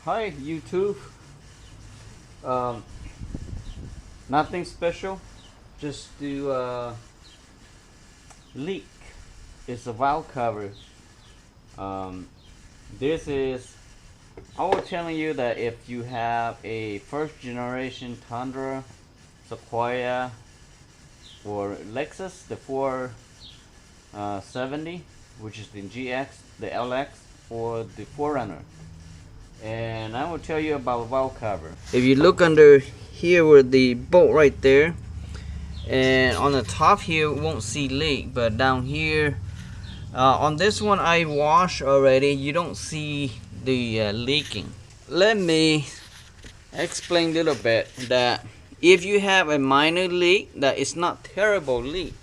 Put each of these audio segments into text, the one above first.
Hi YouTube. Um, Nothing special. Just do leak. It's a valve cover. This is. I was telling you that if you have a first generation Tundra, Sequoia, or Lexus, the 470, which is the GX, the LX, or the 4Runner. And I will tell you about valve cover. If you look under here with the bolt right there, and on the top here you won't see leak, but down here on this one I washed already, you don't see the leaking. Let me explain a little bit that if you have a minor leak, that is not terrible leak,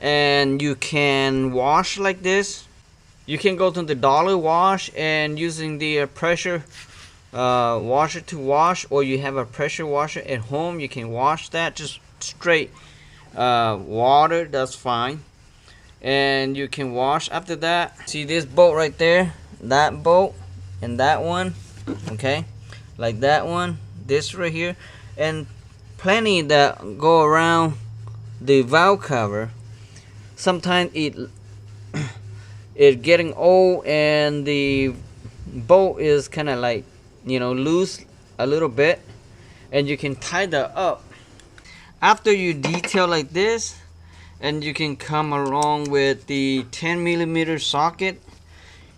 and you can wash like this. You can go to the dollar wash and using the pressure washer to wash, or you have a pressure washer at home, you can wash that just straight water, that's fine. And you can wash after that. See this bolt right there, that bolt and that one, okay, like that one, this right here, and plenty that go around the valve cover. Sometimes it's getting old and the bolt is kind of like, loose a little bit, and you can tie that up. After you detail like this, and you can come along with the 10mm socket.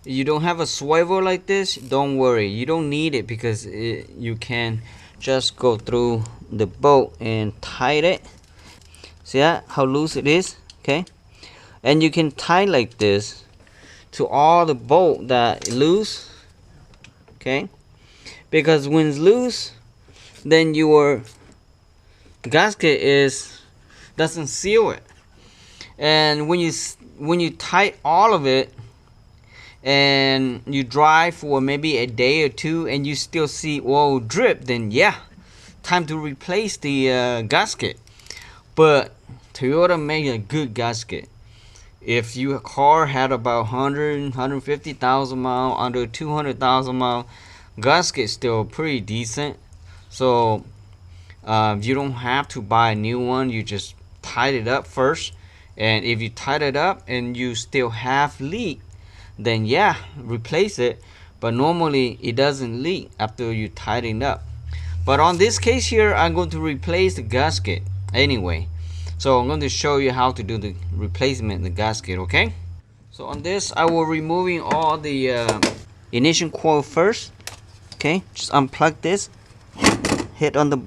You don't have a swivel like this, don't worry, you don't need it, because you can just go through the bolt and tie it. See that, how loose it is? Okay, and you can tie like this to all the bolt that is loose. Okay, because when it's loose, then your gasket doesn't seal it. And when you tie all of it and you dry for maybe a day or two and you still see oil drip, then yeah, time to replace the gasket. But Toyota made a good gasket. If your car had about 150,000 miles, under 200,000 miles, gasket still pretty decent. So you don't have to buy a new one, you just tied it up first. And if you tied it up and you still have leak, then yeah, replace it. But normally it doesn't leak after you tied it up. But on this case here, I'm going to replace the gasket anyway. So I'm going to show you how to do the replacement of the gasket, okay? So on this, I will removing all the ignition coil first. Okay, just unplug this, hit on the.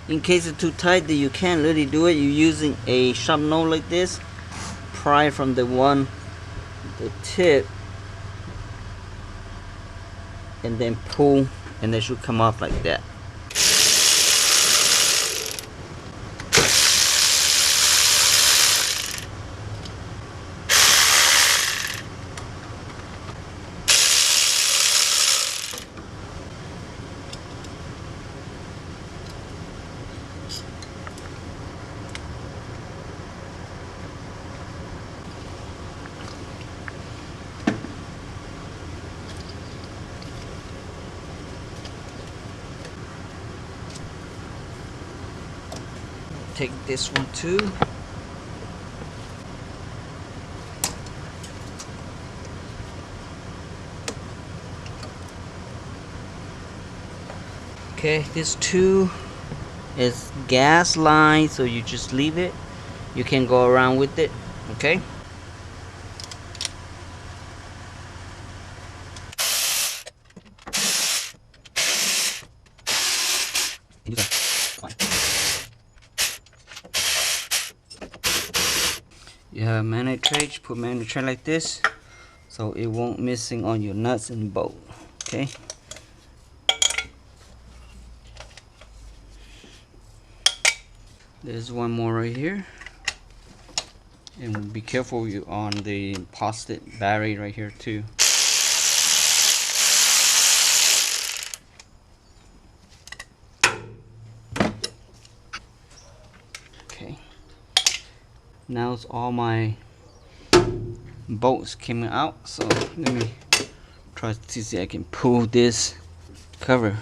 In case it's too tight that you can't really do it, you're using a sharp nose like this, pry from the tip, and then pull, and they should come off like that. Take this one too. Okay, this too is gas line, so you just leave it. You can go around with it, okay? You have magnet tray, put magnet tray like this, so it won't missing on your nuts and bolt. Okay. There's one more right here, and be careful on the positive battery right here too. Okay. Now it's all my bolts came out, so let me try try to see if I can pull this cover.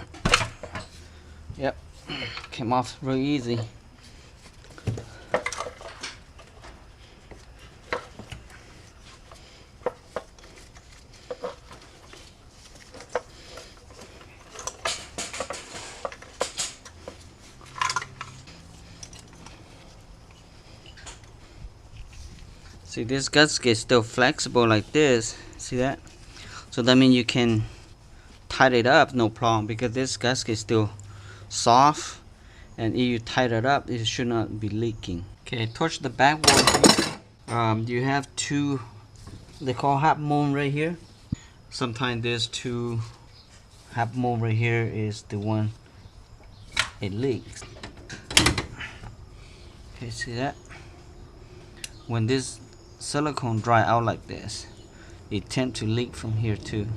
Yep, came off real easy. See, this gasket is still flexible like this. See that? So that means you can tighten it up, no problem, because this gasket is still soft, and if you tighten it up, it should not be leaking. Okay, touch the back wall here. You have two, they call half moon right here. Sometimes there's two half moon right here is the one it leaks. Okay, see that? When this silicone dry out like this, it tend to leak from here too.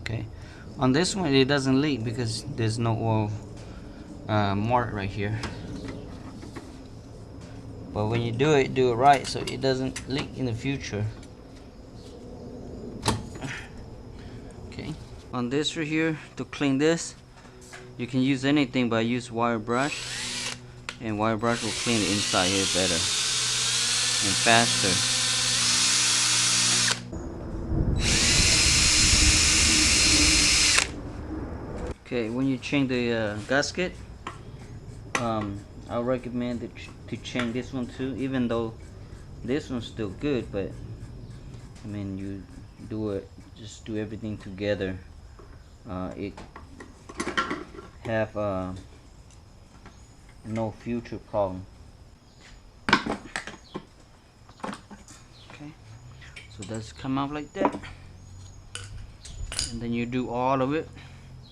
Okay, on this one it doesn't leak because there's no oil mark right here, but when you do it right so it doesn't leak in the future. Okay, on this right here, to clean this you can use anything, but I use wire brush, and wire brush will clean the inside here better and faster. Okay, when you change the gasket, I recommend to change this one too, even though this one's still good, but I mean, you do it, just do everything together. It have no future problem. Okay, so that's come out like that, and then you do all of it.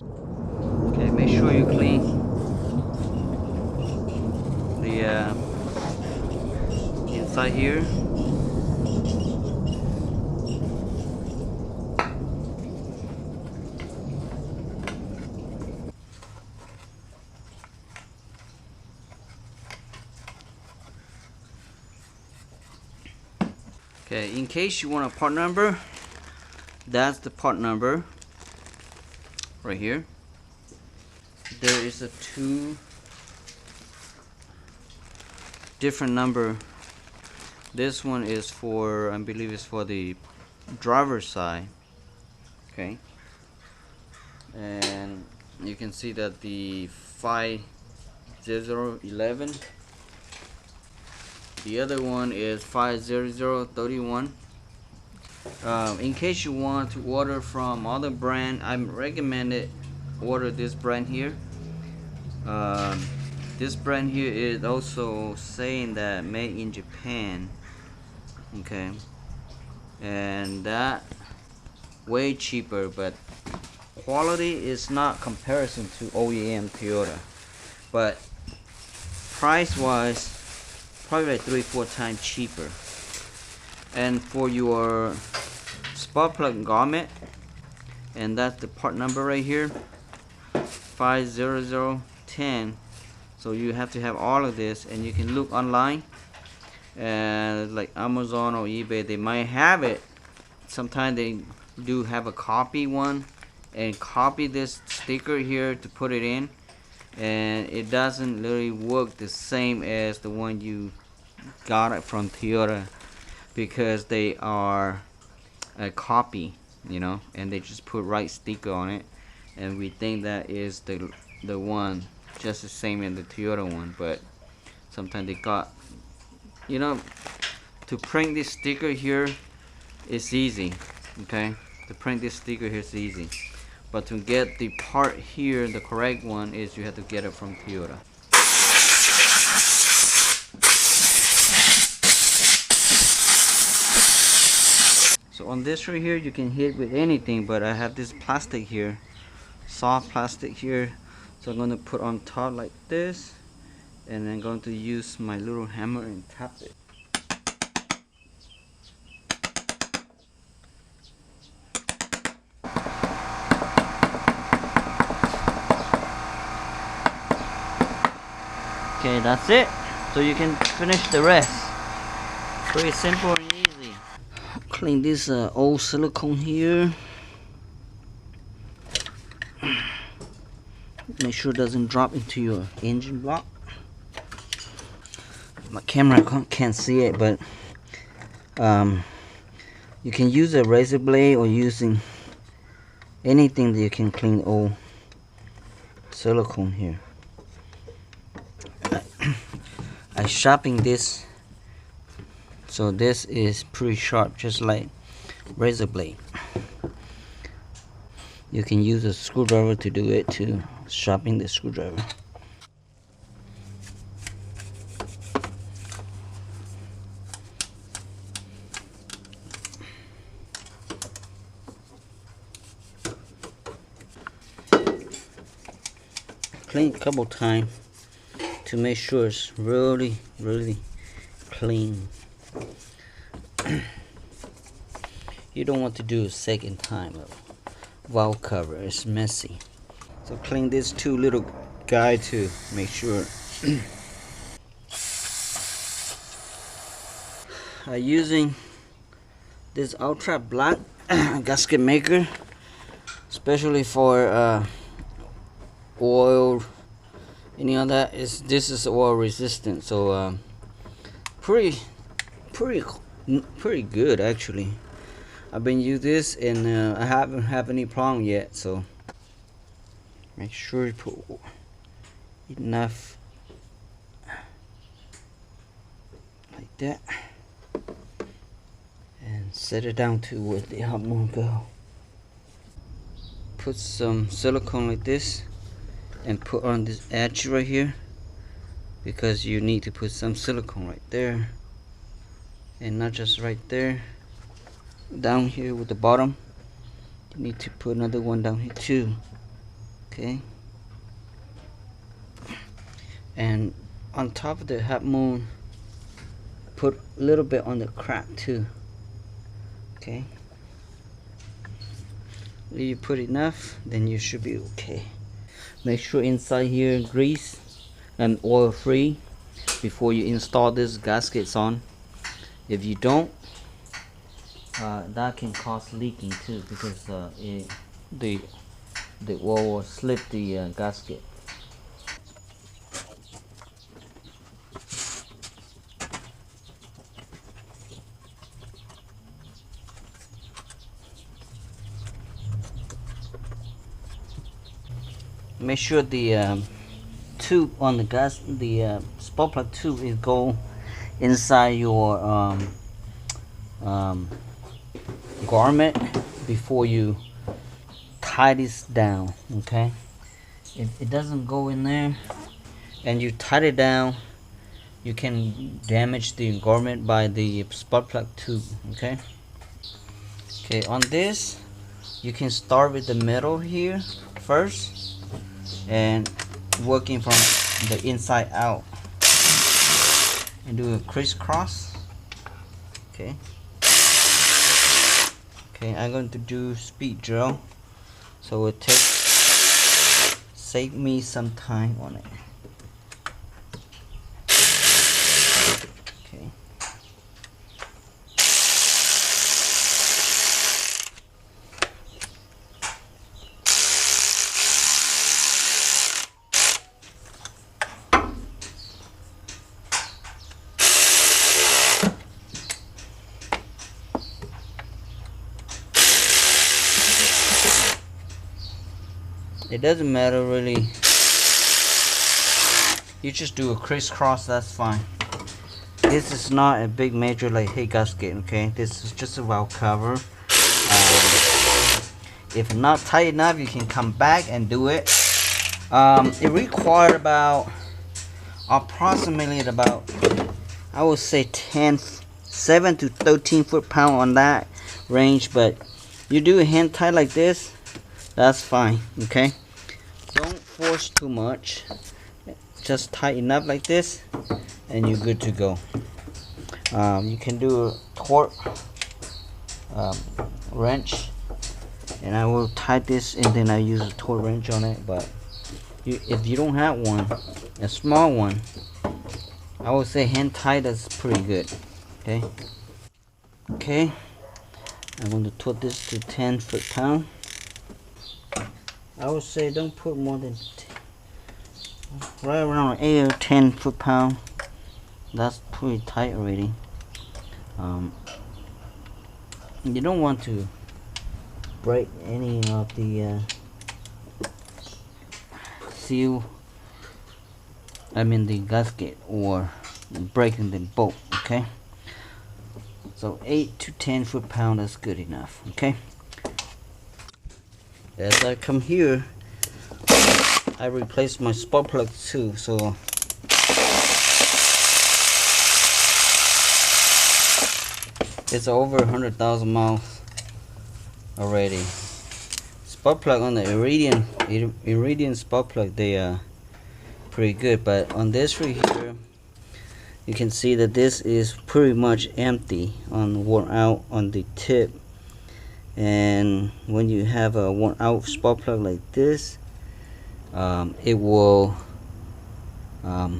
Okay, make sure you clean the inside here. Okay, in case you want a part number, that's the part number right here. There is a two different number. This one is for, I believe it's for the driver's side. Okay, and you can see that the 50011, the other one is 50031. In case you want to order from other brand, I recommend it order this brand here. This brand here is also saying that made in Japan. Okay, and that way cheaper, but quality is not comparison to OEM Toyota, but price wise probably like 3-4 times cheaper. And for your spark plug garment, and that's the part number right here, 50010. So you have to have all of this, and you can look online, and like Amazon or eBay, they might have it. Sometimes they do have a copy one, and copy this sticker here to put it in, and it doesn't really work the same as the one you got it from Toyota, because they are a copy, you know, and they just put right sticker on it, and we think that is the one just the same as the Toyota one. But sometimes they got, you know, to print this sticker here is easy. Okay, to print this sticker here is easy, but to get the part here, the correct one, is you have to get it from Toyota. So on this right here, you can hit with anything, but I have this plastic here, soft plastic here, so I'm going to put on top like this, and I'm going to use my little hammer and tap it. Okay, that's it. So you can finish the rest. Pretty simple and easy. Clean this old silicone here. Make sure it doesn't drop into your engine block. My camera can't see it, but you can use a razor blade or using anything that you can clean old silicone here. I sharpening this, so this is pretty sharp, just like razor blade. You can use a screwdriver to do it, to sharpen the screwdriver. Clean a couple times to make sure it's really clean. You don't want to do a second time of valve cover, it's messy. So clean these two little guy to make sure. I'm using this ultra black gasket maker, especially for oil, any of that. This is oil resistant, so pretty good actually. I've been using this and I haven't had any problem yet. So make sure you put enough like that and set it down to where the hot moon go. Put some silicone like this and put on this edge right here, because you need to put some silicone right there, and not just right there, down here with the bottom. You need to put another one down here too. Okay, and on top of the half moon, put a little bit on the crack too. Okay, if you put enough, then you should be okay. Make sure inside here grease and oil free before you install this gaskets on. If you don't, that can cause leaking too, because the oil will slip the gasket. Make sure the tube on the gas, the spark plug tube, is go inside your garment before you tie this down. Okay, if it doesn't go in there and you tie it down, you can damage the garment by the spark plug tube. Okay, on this you can start with the middle here first and working from the inside out and do a crisscross. Okay, I'm going to do speed drill, so it save me some time on it. Okay, it doesn't matter really, you just do a crisscross, that's fine. This is not a big major like hey gasket. Okay, this is just a valve cover. If not tight enough, you can come back and do it. It required about approximately about, I would say 7 to 13 foot-pound on that range, but you do a hand tie like this, that's fine. Okay, don't force too much, just tighten up like this and you're good to go. You can do a torque wrench, and I will tie this and then I use a torque wrench on it. But if you don't have one, a small one, I would say hand tied is pretty good. Okay, I'm going to torque this to 10 foot-pound. I would say don't put more than right around 8 or 10 foot-pound. That's pretty tight already. You don't want to break any of the seal, the gasket, or breaking the bolt. Okay, so 8 to 10 foot-pound, that's good enough. Okay, as I come here, I replaced my spark plug too, so it's over 100,000 miles already. Spark plug on the Iridium spark plug, they are pretty good, but on this right here, you can see that this is pretty much empty, worn out on the tip. And when you have a worn out spark plug like this, it will have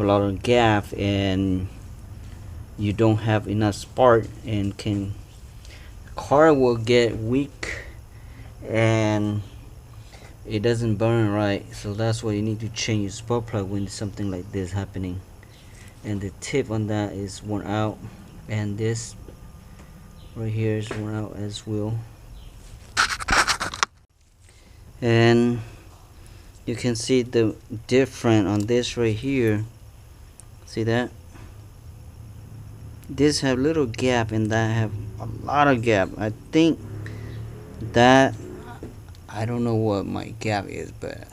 a lot of gap, and you don't have enough spark, and car will get weak and it doesn't burn right. So that's why you need to change your spark plug when something like this happening. And the tip on that is worn out, and this right here is worn out as well. And you can see the difference on this right here. See that? This have little gap, and that have a lot of gap. I think that, I don't know what my gap is, but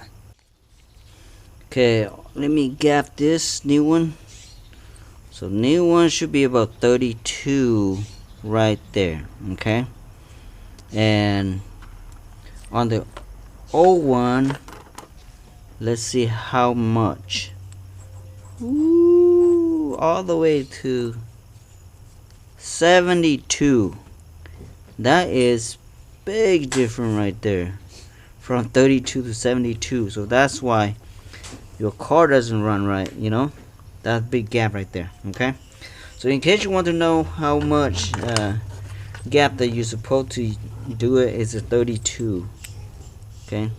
okay, let me gap this new one. So new one should be about 32 right there. Okay, and on the old one, let's see how much. Ooh, all the way to 72. That is big difference right there, from 32 to 72. So that's why your car doesn't run right, that big gap right there. Okay, so in case you want to know how much gap that you're supposed to do, it is a 32. Okay,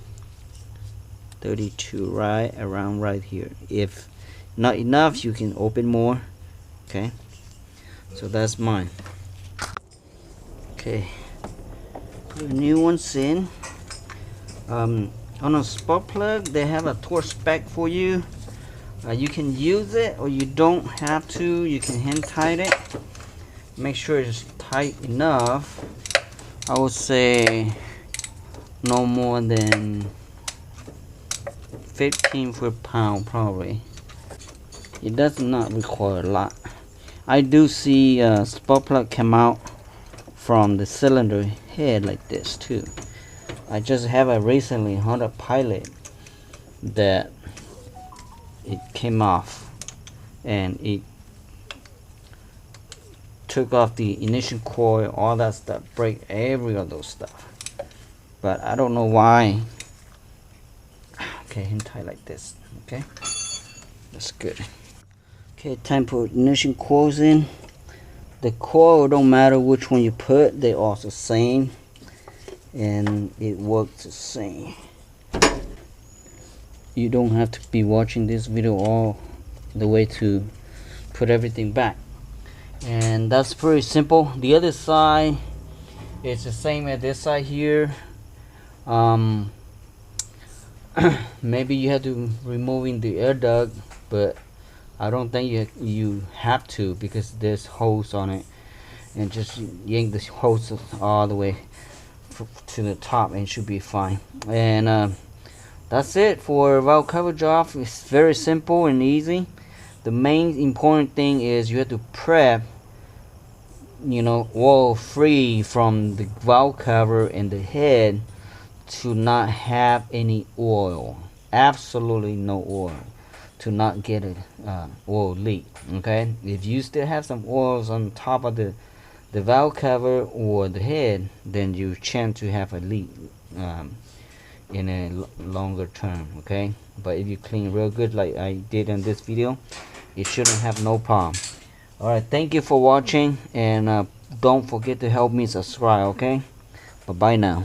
32, right around right here. If not enough, you can open more. Okay, so that's mine. Okay, put a new ones in. On a spark plug, they have a torque spec for you. You can use it, or you don't have to. You can hand tight it. Make sure it's tight enough. I would say no more than 15 foot-pound probably. It does not require a lot. I do see spark plug come out from the cylinder head like this too. I just have a recently Honda Pilot that it came off, and it took off the ignition coil, all that stuff, break every of those stuff. But I don't know why. Okay, hand tight like this. Okay, that's good. Okay, time to put ignition coils in. The coil don't matter which one you put, they all the same, and it works the same. You don't have to be watching this video all the way to put everything back. And that's pretty simple. The other side is the same as this side here. Maybe you have to removing the air duct, but I don't think you have to, because there's hose on it, and just yank the hose all the way to the top and it should be fine. And that's it for valve cover job. It's very simple and easy. The main important thing is you have to prep, oil free from the valve cover and the head, to not have any oil, absolutely no oil, to not get an oil leak. Okay, if you still have some oils on top of the valve cover or the head, then you chance to have a leak in a longer term. Okay, but if you clean real good like I did in this video, it shouldn't have no problem. Alright, thank you for watching, and don't forget to help me subscribe. Okay, bye bye now.